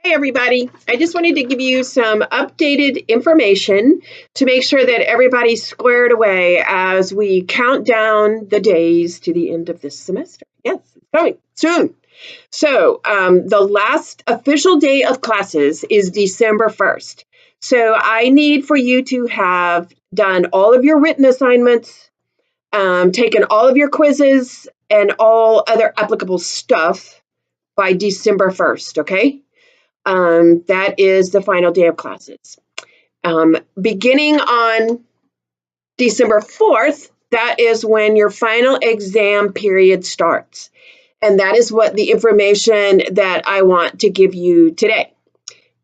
Hey everybody, I just wanted to give you some updated information to make sure that everybody's squared away as we count down the days to the end of this semester. Yes, it's coming soon. So the last official day of classes is December 1st. So I need for you to have done all of your written assignments, taken all of your quizzes and all other applicable stuff by December 1st, okay? That is the final day of classes. Beginning on December 4th, that is when your final exam period starts. And that is what the information that I want to give you today.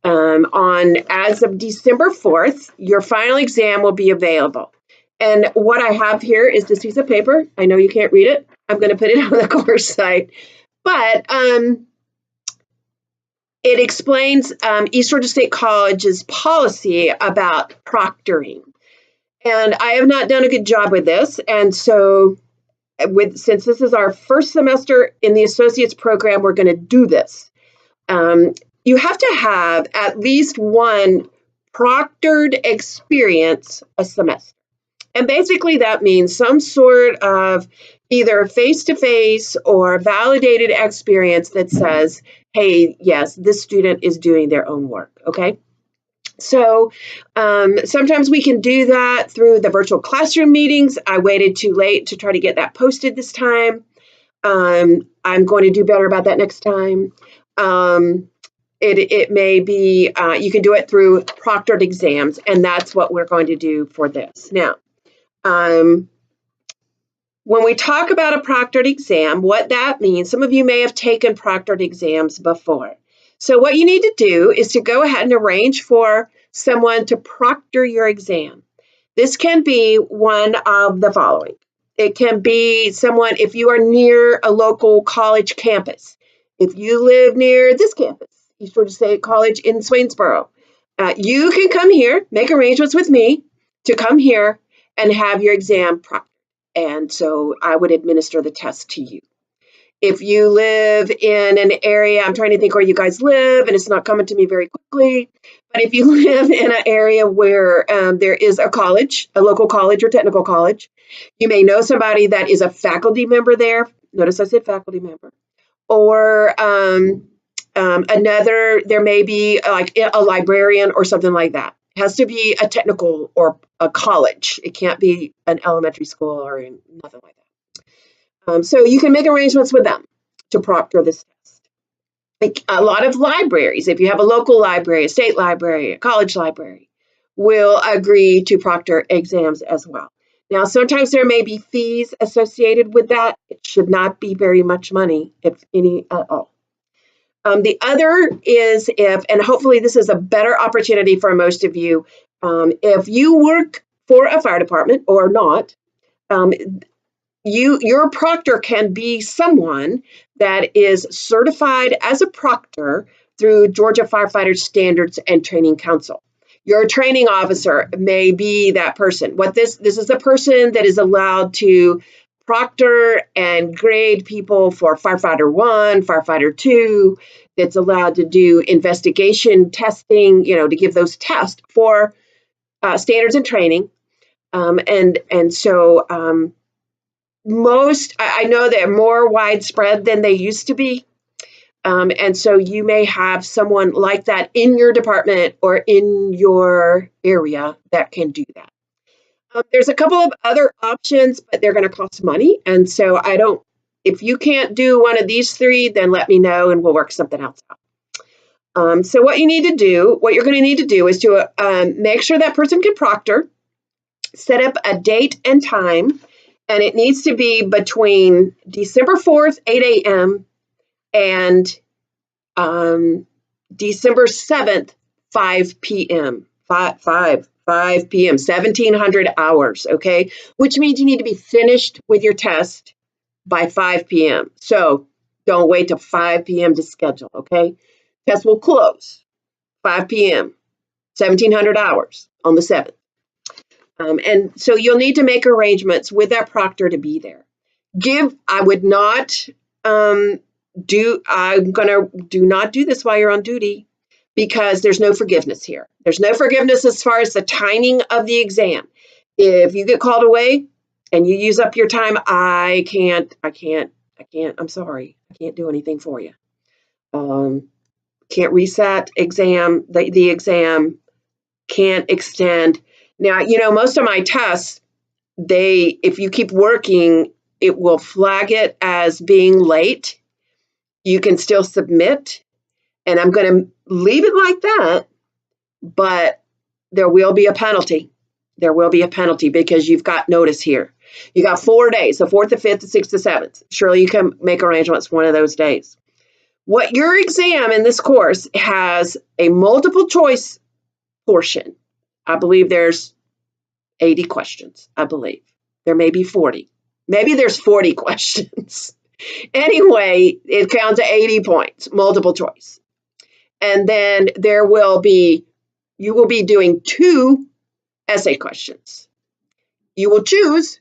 As of December 4th, your final exam will be available. And what I have here is this piece of paper. I know you can't read it. I'm going to put it on the course site. But it explains East Georgia State College's policy about proctoring. And I have not done a good job with this. And so since this is our first semester in the associate's program, we're going to do this. You have to have at least one proctored experience a semester. And basically that means some sort of either face-to-face or validated experience that says, hey, yes, this student is doing their own work, okay? So sometimes we can do that through the virtual classroom meetings. I waited too late to try to get that posted this time. I'm going to do better about that next time. It may be, you can do it through proctored exams, and that's what we're going to do for this. Now, when we talk about a proctored exam, what that means, some of you may have taken proctored exams before. So what you need to do is to go ahead and arrange for someone to proctor your exam. This can be one of the following. It can be someone, if you are near a local college campus. If you live near this campus, East Georgia State College in Swainsboro, you can come here, make arrangements with me to come here and have your exam proctored. And so I would administer the test to you. If you live in an area, I'm trying to think where you guys live, and it's not coming to me very quickly, but if you live in an area where there is a college, a local college or technical college, you may know somebody that is a faculty member there. Notice I said faculty member. Or there may be like a librarian or something like that. It has to be a technical or a college. It can't be an elementary school or nothing like that. So you can make arrangements with them to proctor this test. Like a lot of libraries, if you have a local library, a state library, a college library, will agree to proctor exams as well. Now, sometimes there may be fees associated with that. It should not be very much money, if any at all. The other is and hopefully this is a better opportunity for most of you, if you work for a fire department or not, your proctor can be someone that is certified as a proctor through Georgia Firefighter Standards and Training Council. Your training officer may be that person. This is a person that is allowed to proctor and grade people for firefighter 1, firefighter 2, that's allowed to do investigation testing, to give those tests for standards and training. So I know they're more widespread than they used to be. And so you may have someone like that in your department or in your area that can do that. There's a couple of other options, but they're going to cost money. And so if you can't do one of these three, then let me know and we'll work something else out. So what you're going to need to do is to make sure that person can proctor, set up a date and time, and it needs to be between December 4th, 8 a.m. and December 7th, 5 p.m. 5 p.m., 1700 hours, okay? Which means you need to be finished with your test by 5 p.m. So don't wait till 5 p.m. to schedule, okay? Test will close 5 p.m., 1700 hours on the 7th. And so you'll need to make arrangements with that proctor to be there. I would not do not do this while you're on duty. because there's no forgiveness here. There's no forgiveness as far as the timing of the exam. If you get called away and you use up your time, I'm sorry, I can't do anything for you. Can't reset the exam, can't extend. Now, most of my tests, if you keep working, it will flag it as being late. You can still submit, and I'm going to leave it like that, but there will be a penalty. There will be a penalty because you've got notice here. You got 4 days, the 4th, the 5th, the 6th, the 7th. Surely you can make arrangements one of those days. What your exam in this course has a multiple choice portion. I believe there's 80 questions, I believe. There may be 40. Maybe there's 40 questions. Anyway, it counts to 80 points, multiple choice. And then you will be doing 2 essay questions. You will choose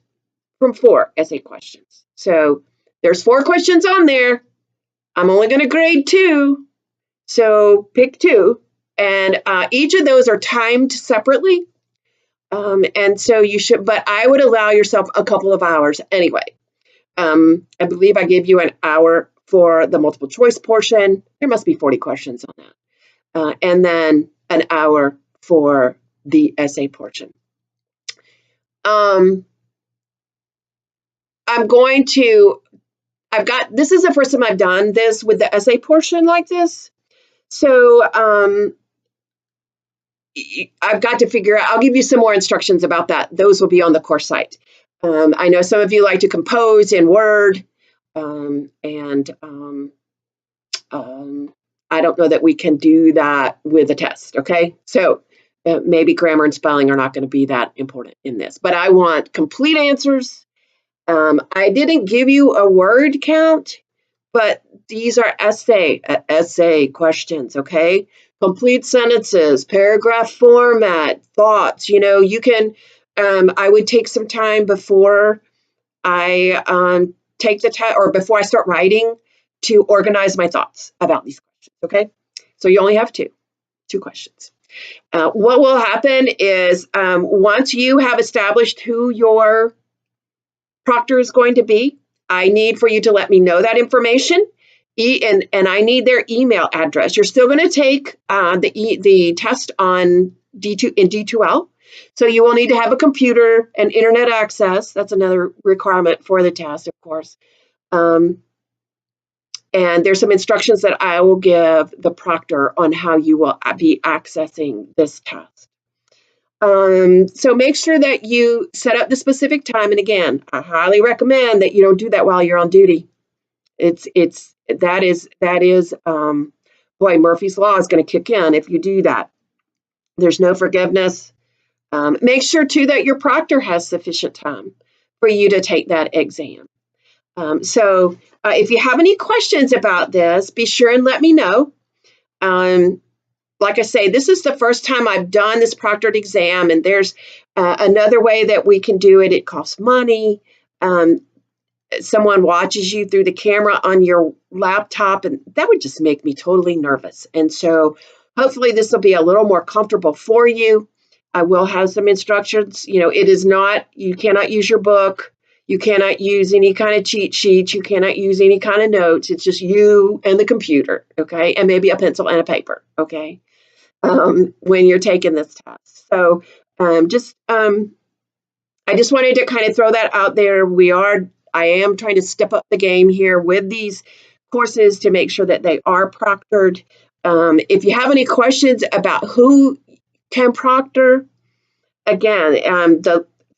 from 4 essay questions. So there's 4 questions on there. I'm only going to grade 2. So pick 2. And each of those are timed separately. And so you should, but I would allow yourself a couple of hours anyway. I believe I gave you an hour for the multiple choice portion. There must be 40 questions on that. And then an hour for the essay portion. This is the first time I've done this with the essay portion like this. So I've got to figure out, I'll give you some more instructions about that. Those will be on the course site. I know some of you like to compose in Word, and I don't know that we can do that with a test, okay? So maybe grammar and spelling are not going to be that important in this, but I want complete answers. I didn't give you a word count, but these are essay questions, okay? Complete sentences, paragraph format, thoughts. You can, I would take some time before I take the test or before I start writing to organize my thoughts about these questions, okay? So you only have two questions. What will happen is once you have established who your proctor is going to be, I need for you to let me know that information. And I need their email address. You're still going to take the test on D2L. So you will need to have a computer and internet access. That's another requirement for the test, of course. And there's some instructions that I will give the proctor on how you will be accessing this test. So make sure that you set up the specific time. And again, I highly recommend that you don't do that while you're on duty. That is boy, Murphy's Law is going to kick in if you do that. There's no forgiveness. Make sure too that your proctor has sufficient time for you to take that exam. So if you have any questions about this, be sure and let me know. Like I say, this is the first time I've done this proctored exam, and there's another way that we can do it. It costs money. Someone watches you through the camera on your laptop, and that would just make me totally nervous. And so hopefully this will be a little more comfortable for you. I will have some instructions. It is not, you cannot use your book. You cannot use any kind of cheat sheets. You cannot use any kind of notes. It's just you and the computer, okay? And maybe a pencil and a paper, okay? When you're taking this test. So I just wanted to kind of throw that out there. I am trying to step up the game here with these courses to make sure that they are proctored. If you have any questions about who can proctor, again,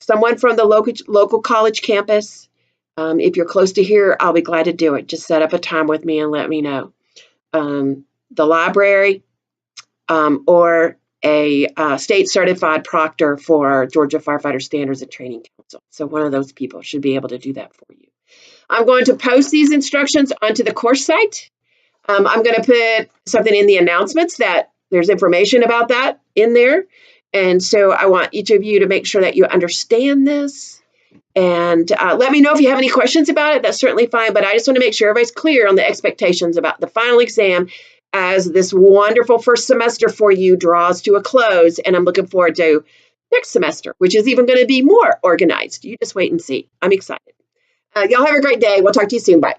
someone from the local college campus, if you're close to here, I'll be glad to do it. Just set up a time with me and let me know. The library or a state certified proctor for Georgia Firefighter Standards and Training Council. So one of those people should be able to do that for you. I'm going to post these instructions onto the course site. I'm going to put something in the announcements that there's information about that in there. And so I want each of you to make sure that you understand this. And let me know if you have any questions about it. That's certainly fine. But I just want to make sure everybody's clear on the expectations about the final exam as this wonderful first semester for you draws to a close. And I'm looking forward to next semester, which is even going to be more organized. You just wait and see. I'm excited. Y'all have a great day. We'll talk to you soon. Bye.